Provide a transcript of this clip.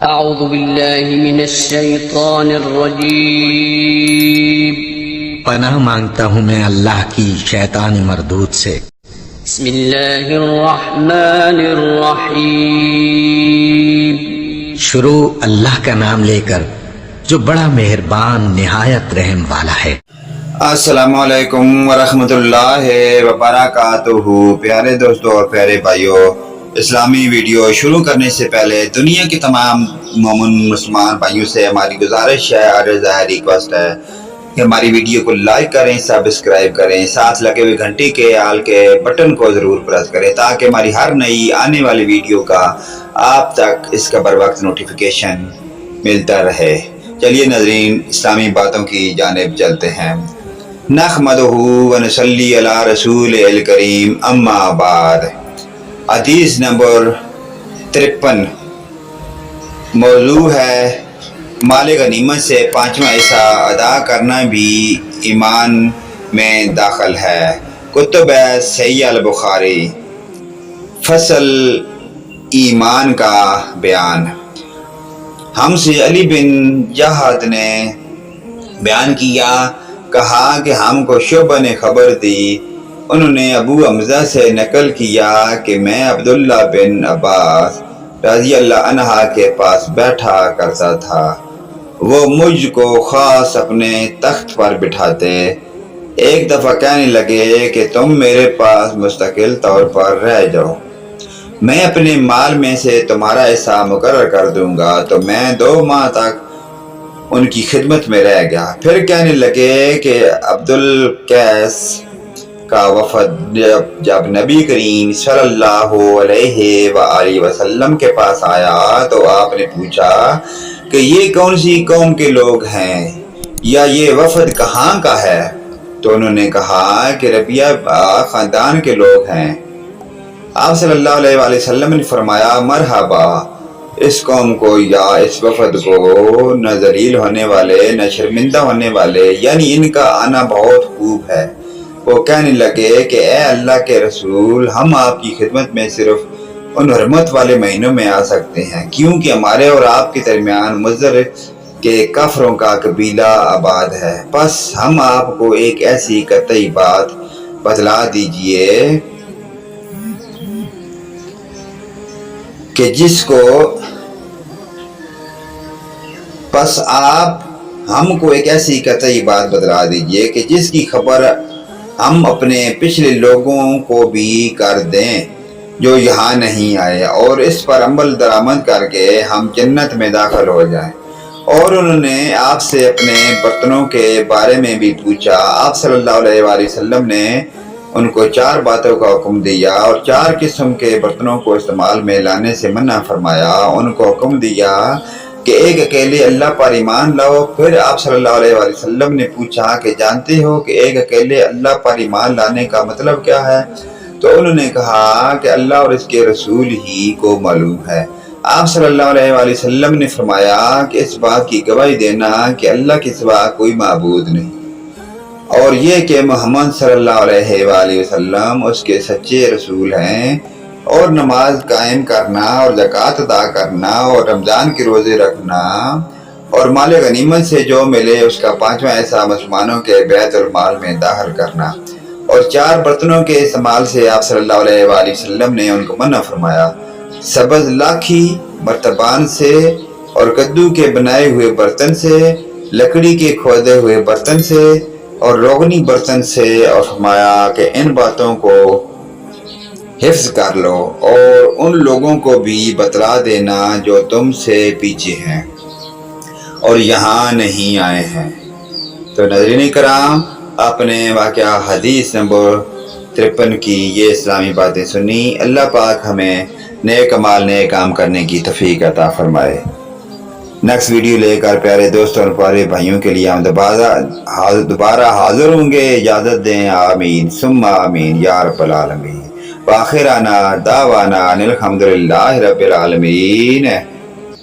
اعوذ باللہ من الشیطان الرجیم پناہ مانگتا ہوں میں اللہ کی شیطان مردود سے۔ بسم اللہ الرحمن الرحیم شروع اللہ کا نام لے کر جو بڑا مہربان نہایت رحم والا ہے۔ السلام علیکم ورحمۃ اللہ وبرکاتہ۔ پیارے دوستوں اور پیارے بھائیوں، اسلامی ویڈیو شروع کرنے سے پہلے دنیا کے تمام مومن مسلمان بھائیوں سے ہماری گزارش ہے اور ریکویسٹ ہے کہ ہماری ویڈیو کو لائک کریں، سبسکرائب کریں، ساتھ لگے ہوئے گھنٹی کے آل کے بٹن کو ضرور پریس کریں تاکہ ہماری ہر نئی آنے والی ویڈیو کا آپ تک اس کا بر وقت نوٹیفیکیشن ملتا رہے۔ چلیے ناظرین، اسلامی باتوں کی جانب چلتے ہیں۔ نحمدہ ونصلی علی رسول الکریم، اما بعد۔ حدیث نمبر 53، موضوع ہے مال غنیمت سے پانچواں حصہ ادا کرنا بھی ایمان میں داخل ہے۔ کتب صحیح البخاری، فصل ایمان کا بیان۔ ہم سے علی بن جہاد نے بیان کیا، کہا کہ ہم کو شعبہ نے خبر دی، انہوں نے ابو حمزہ سے نقل کیا کہ میں عبداللہ بن عباس رضی اللہ عنہ کے پاس بیٹھا کرتا تھا، وہ مجھ کو خاص اپنے تخت پر بٹھاتے، ایک دفعہ کہنے لگے کہ تم میرے پاس مستقل طور پر رہ جاؤ، میں اپنے مال میں سے تمہارا حصہ مقرر کر دوں گا۔ تو میں 2 ماہ تک ان کی خدمت میں رہ گیا۔ پھر کہنے لگے کہ عبدالقیس کا وفد جب نبی کریم صلی اللہ علیہ وآلہ وسلم کے پاس آیا تو آپ نے پوچھا کہ یہ کون سی قوم کے لوگ ہیں یا یہ وفد کہاں کا ہے؟ تو انہوں نے کہا کہ ربیہ خاندان کے لوگ ہیں۔ آپ صلی اللہ علیہ وآلہ وسلم نے فرمایا، مرحبا، اس قوم کو یا اس وفد کو نہ ذلیل ہونے والے نہ شرمندہ ہونے والے، یعنی ان کا آنا بہت خوب ہے۔ وہ کہنے لگے کہ اے اللہ کے رسول، ہم آپ کی خدمت میں صرف ان حرمت والے مہینوں میں آ سکتے ہیں کیونکہ ہمارے اور آپ کے درمیان مضر کے کافروں کا قبیلہ آباد ہے، بس ہم آپ کو ایک ایسی قطعی بات بتلا دیجئے کہ جس کو جس کی خبر ہم اپنے پچھلے لوگوں کو بھی کر دیں جو یہاں نہیں آئے، اور اس پر عمل درآمد کر کے ہم جنت میں داخل ہو جائیں۔ اور انہوں نے آپ سے اپنے برتنوں کے بارے میں بھی پوچھا۔ آپ صلی اللہ علیہ وآلہ وسلم نے ان کو 4 باتوں کا حکم دیا اور 4 قسم کے برتنوں کو استعمال میں لانے سے منع فرمایا۔ ان کو حکم دیا کہ ایک اکیلے اللہ پر ایمان لاؤ۔ پھر آپ صلی اللہ علیہ وآلہ وسلم نے پوچھا کہ جانتے ہو کہ ایک اکیلے اللہ پر ایمان لانے کا مطلب کیا ہے؟ تو انہوں نے کہا کہ اللہ اور اس کے رسول ہی کو معلوم ہے۔ آپ صلی اللہ علیہ وآلہ وسلم نے فرمایا کہ اس بات کی گواہی دینا کہ اللہ کے سوا کوئی معبود نہیں، اور یہ کہ محمد صلی اللہ علیہ وآلہ وسلم اس کے سچے رسول ہیں، اور نماز قائم کرنا اور زکوٰۃ ادا کرنا اور رمضان کے روزے رکھنا اور مال غنیمت سے جو ملے اس کا 5واں حصہ مسلمانوں کے بیت المال میں داخل کرنا، اور 4 برتنوں کے استعمال سے آپ صلی اللہ علیہ وآلہ وسلم نے ان کو منع فرمایا، سبز لاکھی مرتبان سے اور کدو کے بنائے ہوئے برتن سے، لکڑی کے کھودے ہوئے برتن سے اور روغنی برتن سے، اور فرمایا کہ ان باتوں کو حفظ کر لو اور ان لوگوں کو بھی بتلا دینا جو تم سے پیچھے ہیں اور یہاں نہیں آئے ہیں۔ تو ناظرین کرام، اپنے واقعہ حدیث نمبر 53 کی یہ اسلامی باتیں سنی۔ اللہ پاک ہمیں نیک اعمال نیک کام کرنے کی توفیق عطا فرمائے۔ نیکسٹ ویڈیو لے کر پیارے دوستوں اور پیارے بھائیوں کے لیے ہم دوبارہ حاضر ہوں گے۔ اجازت دیں، آمین ثم آمین یا رب العالمین۔ وآخرنا دعوانا ان الحمدللہ رب العالمین۔